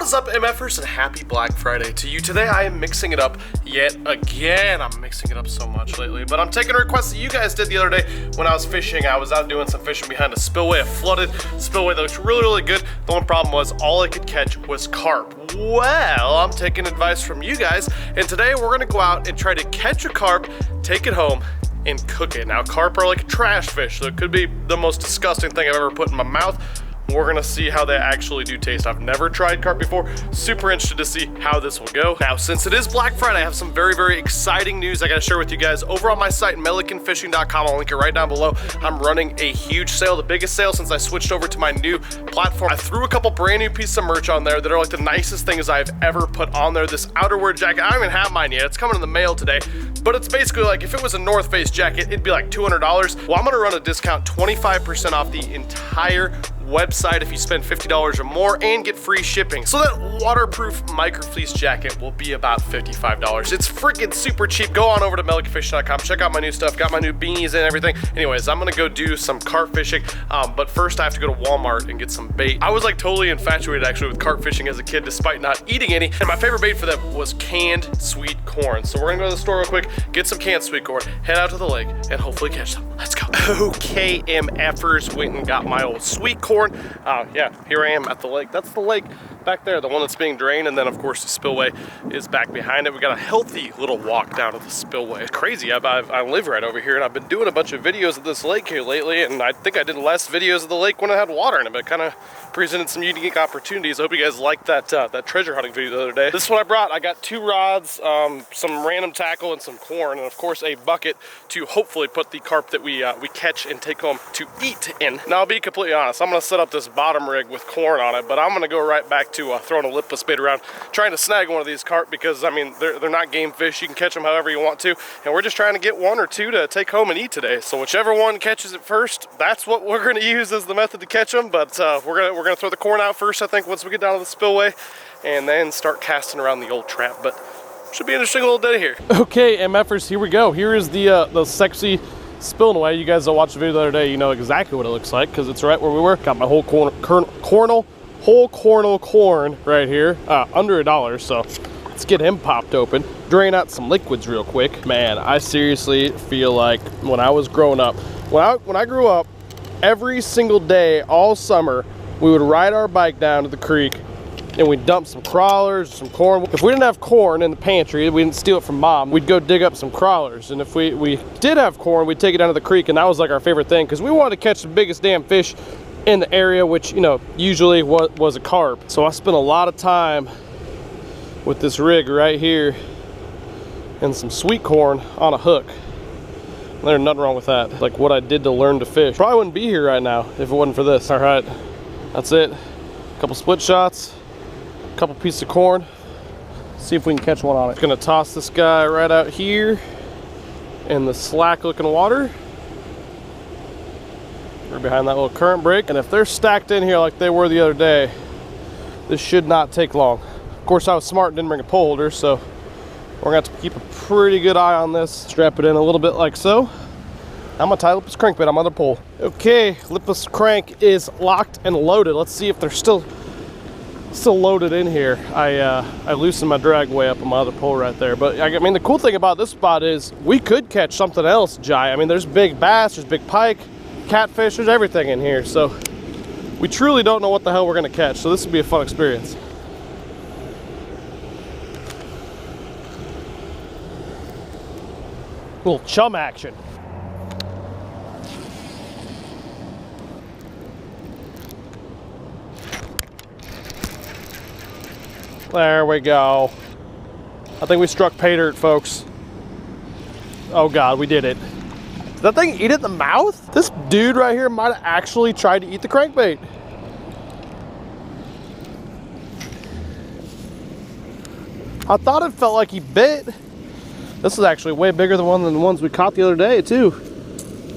is up, MFers, and happy Black Friday to you. Today I am mixing it up yet again. I'm mixing it up so much lately, but I'm taking requests that you guys did the other day when I was fishing. I was out doing some fishing behind a spillway, a flooded spillway that looks really, really good. The only problem was all I could catch was carp. Well, I'm taking advice from you guys, and today we're gonna go out and try to catch a carp, take it home, and cook it. Now, carp are like a trash fish, so it could be the most disgusting thing I've ever put in my mouth. We're gonna see how they actually do taste. I've never tried carp before. Super interested to see how this will go. Now, since it is Black Friday, I have some very, very exciting news I gotta share with you guys. Over on my site, millikenfishing.com, I'll link it right down below. I'm running a huge sale, the biggest sale since I switched over to my new platform. I threw a couple brand new pieces of merch on there that are like the nicest things I've ever put on there. This outerwear jacket, I don't even have mine yet. It's coming in the mail today. But it's basically like, if it was a North Face jacket, it'd be like $200. Well, I'm gonna run a discount, 25% off the entire website if you spend $50 or more and get free shipping. So that waterproof microfleece jacket will be about $55. It's freaking super cheap. Go on over to millikenfishing.com, check out my new stuff, got my new beanies and everything. Anyways, I'm gonna go do some carp fishing, but first I have to go to Walmart and get some bait. I was like totally infatuated actually with carp fishing as a kid despite not eating any, and my favorite bait for them was canned sweet corn. So we're gonna go to the store real quick, get some canned sweet corn, head out to the lake, and hopefully catch them. Let's go. Okay, MFers, went and got my old sweet corn. Yeah, here I am at the lake. That's the lake back there, the one that's being drained, and then of course the spillway is back behind it. We got a healthy little walk down to the spillway. It's crazy. I live right over here, and I've been doing a bunch of videos of this lake here lately, and I think I did less videos of the lake when it had water in it, but it kind of presented some unique opportunities. I hope you guys liked that that treasure hunting video the other day. This is what I brought. I got 2 rods, some random tackle, and some corn, and of course a bucket to hopefully put the carp that we catch and take home to eat in. Now, I'll be completely honest, I'm gonna set up this bottom rig with corn on it, but I'm gonna go right back to throwing a lipless bait around, trying to snag one of these carp, because I mean they're not game fish. You can catch them however you want to, and we're just trying to get 1 or 2 to take home and eat today. So whichever one catches it first, that's what we're gonna use as the method to catch them. But we're gonna throw the corn out first, I think, once we get down to the spillway, and then start casting around the old trap. But should be an interesting little day here. Okay, MFers, here we go. Here is the sexy spillway. You guys that watched the video the other day, you know exactly what it looks like because it's right where we were. Got my whole whole cornel corn right here, under $1. So let's get him popped open. Drain out some liquids real quick. Man, I seriously feel like when I was growing up, when I grew up, every single day all summer, we would ride our bike down to the creek and we'd dump some crawlers, some corn. If we didn't have corn in the pantry, we didn't steal it from mom, we'd go dig up some crawlers. And if we did have corn, we'd take it down to the creek, and that was like our favorite thing because we wanted to catch the biggest damn fish in the area, which, you know, usually was a carp. So I spent a lot of time with this rig right here and some sweet corn on a hook. There's nothing wrong with that. Like what I did to learn to fish. Probably wouldn't be here right now if it wasn't for this. All right, that's it. A couple split shots, a couple pieces of corn. See if we can catch one on it. Gonna toss this guy right out here in the slack looking water. We're behind that little current break, and if they're stacked in here like they were the other day, this should not take long. Of course, I was smart and didn't bring a pole holder, so we're gonna have to keep a pretty good eye on this. Strap it in a little bit like so. I'm gonna tie lipless crankbait on my other pole. Okay, lipless crank is locked and loaded. Let's see if they're still loaded in here. I loosened my drag way up on my other pole right there. But I mean, the cool thing about this spot is we could catch something else giant. I mean, there's big bass, there's big pike, catfish, there's everything in here. So we truly don't know what the hell we're gonna catch. So this will be a fun experience. A little chum action. There we go. I think we struck pay dirt, folks. Oh God, we did it. Did that thing eat it in the mouth? This dude right here might have actually tried to eat the crankbait. I thought it felt like he bit. This is actually way bigger than the ones we caught the other day too.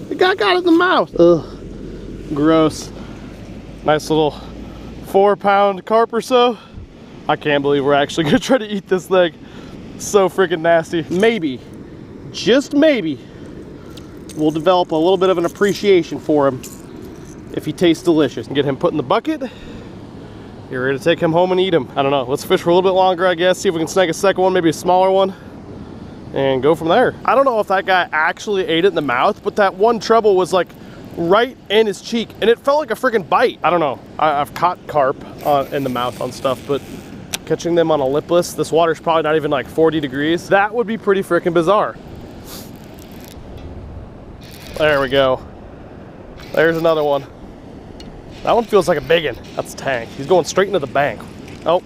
The guy got it in the mouth. Ugh, gross. Nice little 4-pound carp or so. I can't believe we're actually gonna try to eat this thing. So freaking nasty. Maybe, just maybe, we'll develop a little bit of an appreciation for him if he tastes delicious. And get him put in the bucket You're ready to take him home and eat him. I don't know. Let's fish for a little bit longer, I guess. See if we can snag a second one, maybe a smaller one, and go from there. I don't know if that guy actually ate it in the mouth, but that one treble was like right in his cheek, and it felt like a freaking bite. I don't know. I've caught carp in the mouth on stuff, but catching them on a lipless, this water's probably not even like 40 degrees. That would be pretty freaking bizarre. There we go. There's another one. That one feels like a big one. That's Tank. He's going straight into the bank. Oh,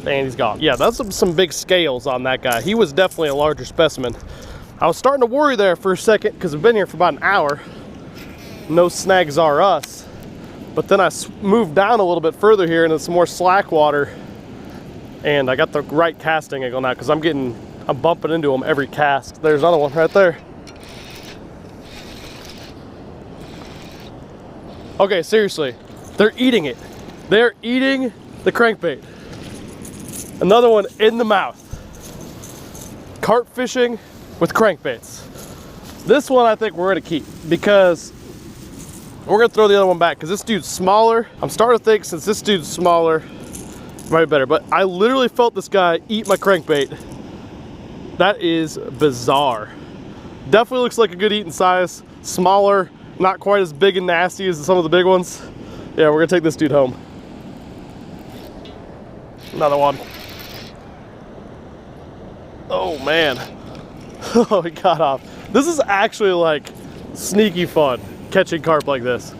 and he's gone. Yeah, that's some big scales on that guy. He was definitely a larger specimen. I was starting to worry there for a second because we've been here for about an hour. No snags are us. But then I moved down a little bit further here into some more slack water, and I got the right casting angle now because I'm bumping into them every cast. There's another one right there. Okay, seriously, they're eating it. They're eating the crankbait. Another one in the mouth. Carp fishing with crankbaits. This one I think we're gonna keep because we're gonna throw the other one back because this dude's smaller. I'm starting to think since this dude's smaller, it might be better, but I literally felt this guy eat my crankbait. That is bizarre. Definitely looks like a good eating size, smaller, not quite as big and nasty as some of the big ones. Yeah, we're gonna take this dude home. Another one. Oh man. Oh, he got off. This is actually like sneaky fun, catching carp like this.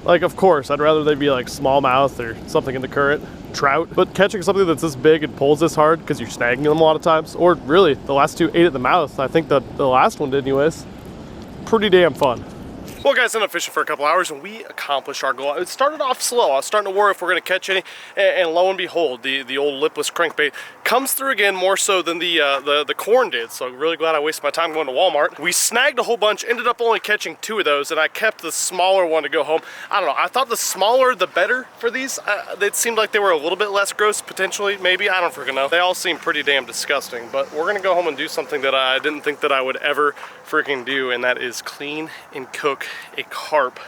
Like, of course, I'd rather they be like smallmouth or something in the current, trout, but catching something that's this big and pulls this hard because you're snagging them a lot of times, or really, the last two ate at the mouth. I think the last one did anyways. Pretty damn fun. Well, guys, ended up fishing for a couple hours and we accomplished our goal. It started off slow. I was starting to worry if we're going to catch any, and lo and behold, the old lipless crankbait comes through again more so than the corn did. So I'm really glad I wasted my time going to Walmart. We snagged a whole bunch, ended up only catching 2 of those, and I kept the smaller one to go home. I don't know. I thought the smaller the better for these. It seemed like they were a little bit less gross potentially, maybe. I don't freaking know. They all seem pretty damn disgusting, but we're going to go home and do something that I didn't think that I would ever freaking do, and that is clean and cook a carp,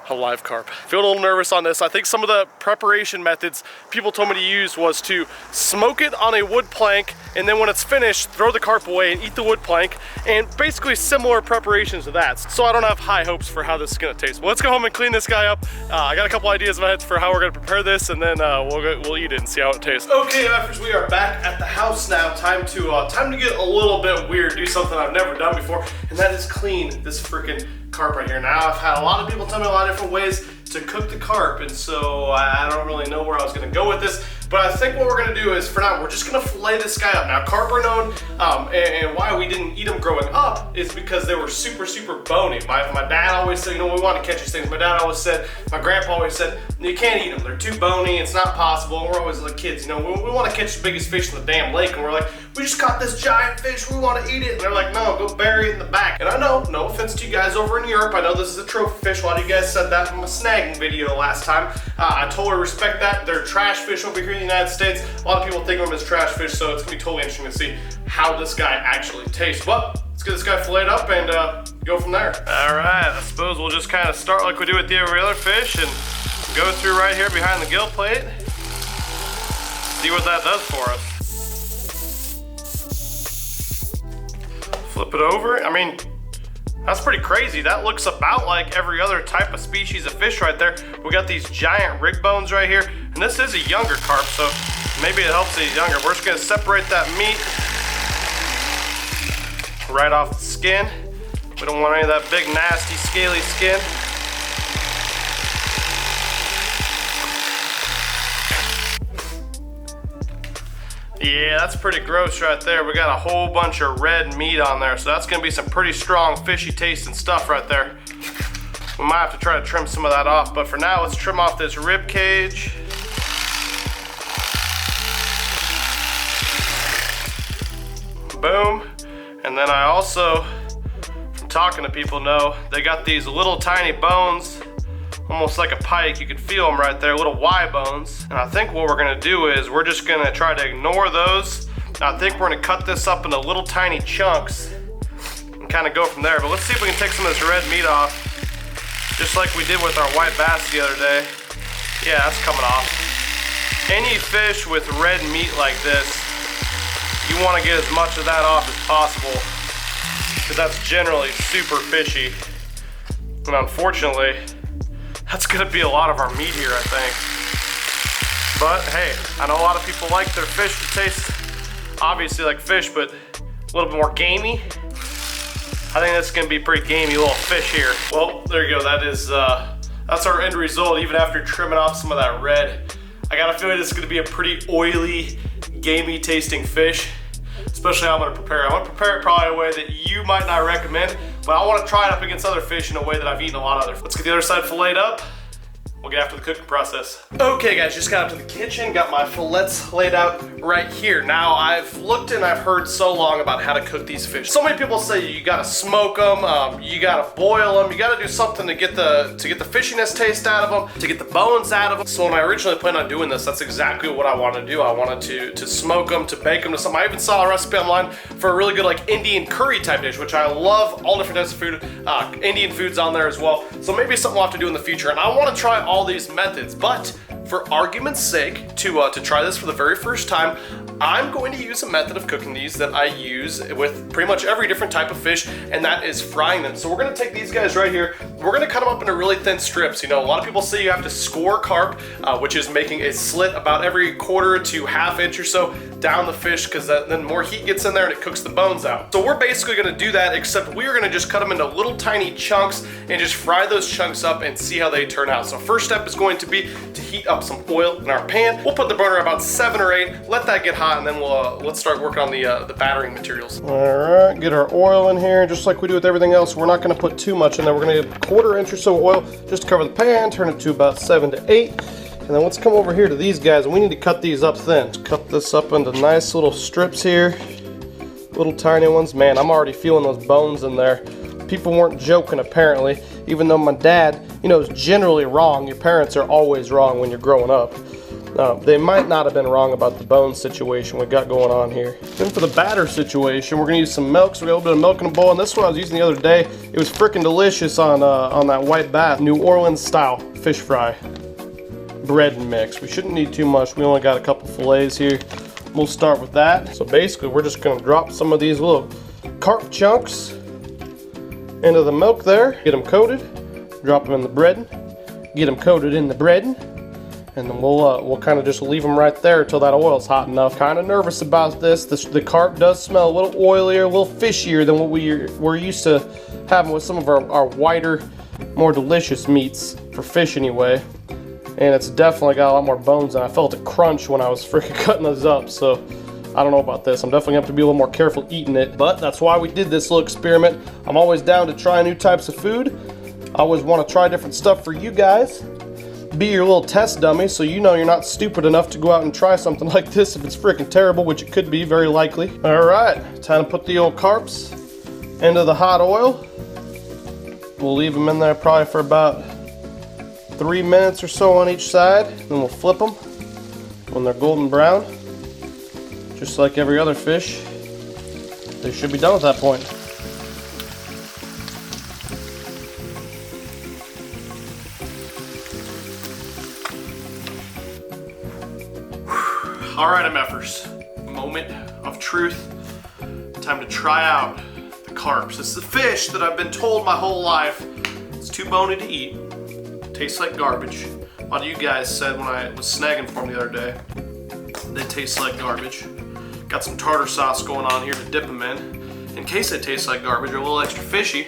a live carp. Feeling a little nervous on this. I think some of the preparation methods people told me to use was to smoke it on a wood plank, and then when it's finished, throw the carp away and eat the wood plank, and basically similar preparations to that. So I don't have high hopes for how this is gonna taste. But let's go home and clean this guy up. I got a couple ideas in my head for how we're gonna prepare this, and then we'll eat it and see how it tastes. Okay, Effers, we are back at the house now. Time to get a little bit weird, do something I've never done before, and that is clean this freaking carp right here. Now, I've had a lot of people tell me a lot of different ways to cook the carp, and so I don't really know where I was gonna go with this, but I think what we're gonna do is, for now, we're just gonna fillet this guy up. Now, carp are known, and why we didn't eat them growing up is because they were super, super bony. My dad always said, you know, we want to catch these things. My dad always said, my grandpa always said, you can't eat them. They're too bony. It's not possible. And we're always like kids, you know, we want to catch the biggest fish in the damn lake, and we're like, we just caught this giant fish. We want to eat it. And they're like, no, go bury it in the back. And I know, no offense to you guys over in Europe, I know this is a trophy fish. A lot of you guys said that from a snagging video last time. I totally respect that. They're trash fish over here in the United States. A lot of people think of them as trash fish, so it's gonna be totally interesting to see how this guy actually tastes. But let's get this guy filleted up and go from there. All right, I suppose we'll just kind of start like we do with every other fish and go through right here behind the gill plate. See what that does for us. Flip it over. I mean, that's pretty crazy. That looks about like every other type of species of fish right there. We got these giant rig bones right here, and this is a younger carp, so maybe it helps these younger. We're just gonna separate that meat right off the skin. We don't want any of that big, nasty, scaly skin. Yeah, that's pretty gross right there. We got a whole bunch of red meat on there, so that's gonna be some pretty strong fishy tasting stuff right there. We might have to try to trim some of that off, but for now, let's trim off this rib cage. Boom. And then I also, from talking to people, know they got these little tiny bones, almost like a pike. You can feel them right there, little Y bones. And I think what we're gonna do is we're just gonna try to ignore those. I think we're gonna cut this up into little tiny chunks and kind of go from there. But let's see if we can take some of this red meat off, just like we did with our white bass the other day. Yeah, that's coming off. Any fish with red meat like this, you want to get as much of that off as possible, because that's generally super fishy. And unfortunately, that's gonna be a lot of our meat here, I think. But hey, I know a lot of people like their fish to taste obviously like fish, but a little bit more gamey. I think that's gonna be pretty gamey little fish here. Well, there you go. That's our end result, even after trimming off some of that red. I got a feeling this is gonna be a pretty oily, gamey tasting fish, especially how I'm gonna prepare it. I'm gonna prepare it probably a way that you might not recommend, but I wanna try it up against other fish in a way that I've eaten a lot of other. Let's get the other side filleted up. We'll get after the cooking process. Okay guys, just got up to the kitchen, got my fillets laid out right here. Now I've looked and I've heard so long about how to cook these fish. So many people say you gotta smoke them, you gotta boil them, you gotta do something to get the fishiness taste out of them, to get the bones out of them. So when I originally planned on doing this, that's exactly what I wanted to do. I wanted to smoke them, to bake them to something. I even saw a recipe online for a really good like Indian curry type dish, which I love. All different types of food, Indian foods on there as well. So maybe something we'll have to do in the future. And I wanna try all these methods, but for argument's sake, to try this for the very first time, I'm going to use a method of cooking these that I use with pretty much every different type of fish, and that is frying them. So we're gonna take these guys right here, we're gonna cut them up into really thin strips. You know, a lot of people say you have to score carp, which is making a slit about every quarter to half inch or so down the fish, because then more heat gets in there and it cooks the bones out. So we're basically gonna do that, except we are gonna just cut them into little tiny chunks and just fry those chunks up and see how they turn out. So first step is going to be to heat up some oil in our pan. We'll put the burner about 7 or 8, let that get hot, and then let's start working on the battering materials. All right, get our oil in here, just like we do with everything else. We're not gonna put too much in there. We're gonna get a 1/4 inch or so oil just to cover the pan, turn it to about 7 to 8. And then let's come over here to these guys, and we need to cut these up thin. Let's cut this up into nice little strips here, little tiny ones. Man, I'm already feeling those bones in there. People weren't joking apparently, even though my dad, you know, is generally wrong. Your parents are always wrong when you're growing up. They might not have been wrong about the bone situation we got going on here. Then for the batter situation, we're gonna use some milk. So we got a little bit of milk in a bowl, and this one I was using the other day. It was freaking delicious on that white bass, New Orleans style fish fry bread mix. We shouldn't need too much. We only got a couple fillets here. We'll start with that. So basically, we're just gonna drop some of these little carp chunks into the milk there. Get them coated. Drop them in the breading. Get them coated in the breading. And then we'll kind of just leave them right there until that oil's hot enough. Kind of nervous about this. The carp does smell a little oilier, a little fishier than what we're used to having with some of our whiter, more delicious meats, for fish anyway. And it's definitely got a lot more bones, and I felt a crunch when I was freaking cutting those up. So I don't know about this. I'm definitely gonna have to be a little more careful eating it, but that's why we did this little experiment. I'm always down to try new types of food. I always want to try different stuff for you guys. Be your little test dummy, so you know you're not stupid enough to go out and try something like this if it's freaking terrible, which it could be, very likely. All right, time to put the old carps into the hot oil. We'll leave them in there probably for about 3 minutes or so on each side. Then we'll flip them when they're golden brown. Just like every other fish, they should be done at that point. All right, MFers, moment of truth. Time to try out the carps. This is the fish that I've been told my whole life it's too bony to eat. Tastes like garbage. A lot of you guys said when I was snagging for them the other day, they taste like garbage. Got some tartar sauce going on here to dip them in case they taste like garbage or a little extra fishy.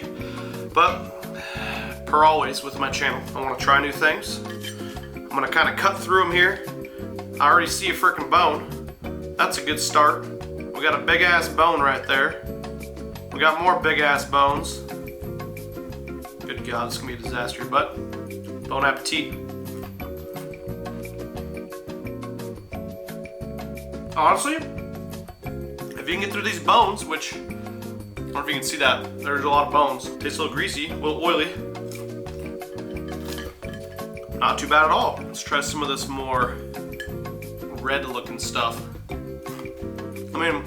But per always with my channel, I want to try new things. I'm gonna kind of cut through them here. I already see a freaking bone. That's a good start. We got a big ass bone right there. We got more big ass bones. Good God, it's gonna be a disaster, but bon appetit. Honestly, if you can get through these bones, which, I don't know if you can see that, there's a lot of bones. Tastes a little greasy, a little oily. Not too bad at all. Let's try some of this more red looking stuff. I mean,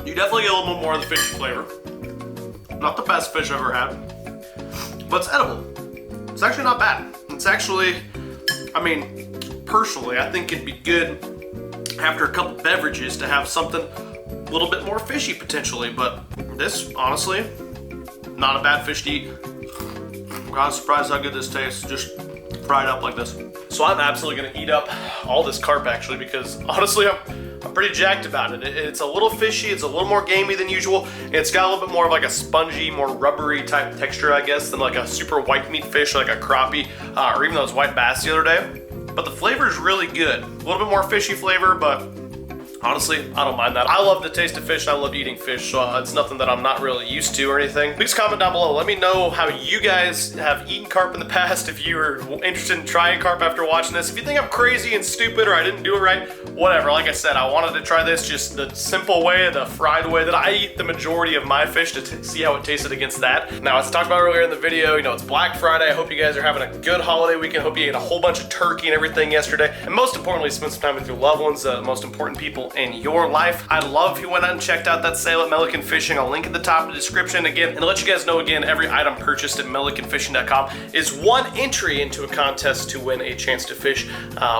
you definitely get a little bit more of the fishy flavor. Not the best fish I've ever had, but it's edible. It's actually not bad. It's actually, I mean, personally, I think it'd be good after a couple beverages to have something a little bit more fishy potentially, but this, honestly, not a bad fish to eat. I'm kind of surprised how good this tastes, just fried up like this. So I'm absolutely gonna eat up all this carp actually, because honestly, I'm pretty jacked about it. It's a little fishy, it's a little more gamey than usual. It's got a little bit more of like a spongy, more rubbery type texture, I guess, than like a super white meat fish like a crappie or even those white bass the other day. But the flavor is really good. A little bit more fishy flavor, but honestly, I don't mind that. I love the taste of fish and I love eating fish, so it's nothing that I'm not really used to or anything. Please comment down below. Let me know how you guys have eaten carp in the past, if you are interested in trying carp after watching this. If you think I'm crazy and stupid or I didn't do it right, whatever. Like I said, I wanted to try this just the simple way, the fried way that I eat the majority of my fish, to see how it tasted against that. Now, as I talked about earlier in the video, you know, it's Black Friday. I hope you guys are having a good holiday weekend. Hope you ate a whole bunch of turkey and everything yesterday. And most importantly, spend some time with your loved ones, the most important people in your life. I'd love if you went out and checked out that sale at Milliken Fishing. I'll link at the top of the description again. And to let you guys know again, every item purchased at millikenfishing.com is one entry into a contest to win a chance to fish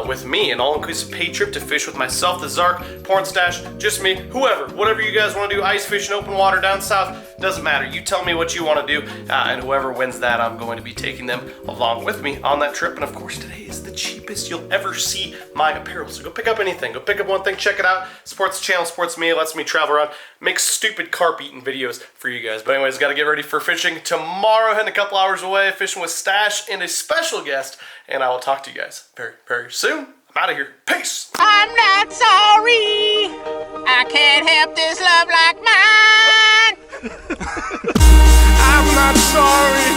with me. An all-inclusive paid trip to fish with myself, the Zark, Porn Stash, just me, whoever. Whatever you guys want to do, ice fishing, open water, down south, doesn't matter. You tell me what you want to do, and whoever wins that, I'm going to be taking them along with me on that trip. And of course, today is the cheapest you'll ever see my apparel. So go pick up anything. Go pick up one thing, check it out. Supports the channel, supports me, lets me travel around, make stupid carp eating videos for you guys. But anyways, gotta get ready for fishing tomorrow, heading a couple hours away, fishing with Stash and a special guest. And I will talk to you guys very, very soon. I'm out of here. Peace. I'm not sorry. I can't help this love like mine. I'm not sorry.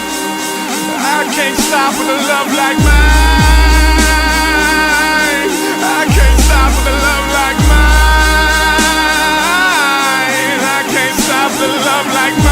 I can't stop with a love like mine. I can't stop with a love like mine. I can't stop with a love like mine.